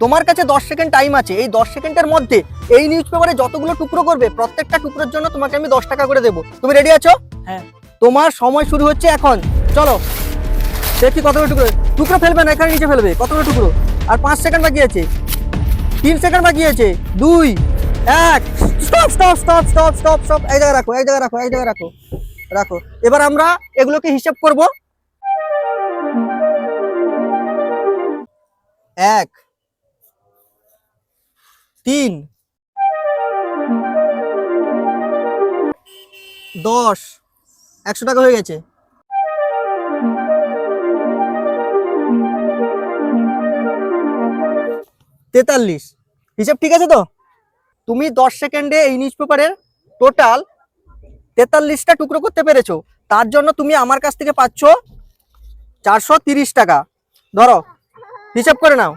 তোমার কাছে 10 second time আছে। এই 10 সেকেন্ডের মধ্যে এই নিউজ পেপারে যতগুলো টুকরো করবে প্রত্যেকটা টুকরোর জন্য তোমাকে আমি 10 টাকা করে দেবো। তুমি রেডি আছো? হ্যাঁ। তোমার সময় শুরু হচ্ছে এখন। চলো দেখি কতগুলো টুকরো। টুকরো ফেলবে না, এখানে নিচে ফেলবে। কতগুলো টুকরো? আর 5 সেকেন্ড বাকি আছে, 3 সেকেন্ড বাকি আছে, 2 1। Stop stop stop stop stop stop. এই জায়গায় রাখো, এই জায়গায় রাখো, এই জায়গায় রাখো, রাখো। এবার আমরা এগুলোকে হিসাব করব। 1 3 10 100 টাকা হয়ে গেছে। 43। হিসাব ঠিক আছে তো? তুমি 10 সেকেন্ডে এই নিউজ পেপারের টোটাল 43টা টুকরো করতে পেরেছো। তার জন্য তুমি আমার কাছ থেকে পাচ্ছ 430 টাকা। ধরো, হিসাব করে নাও।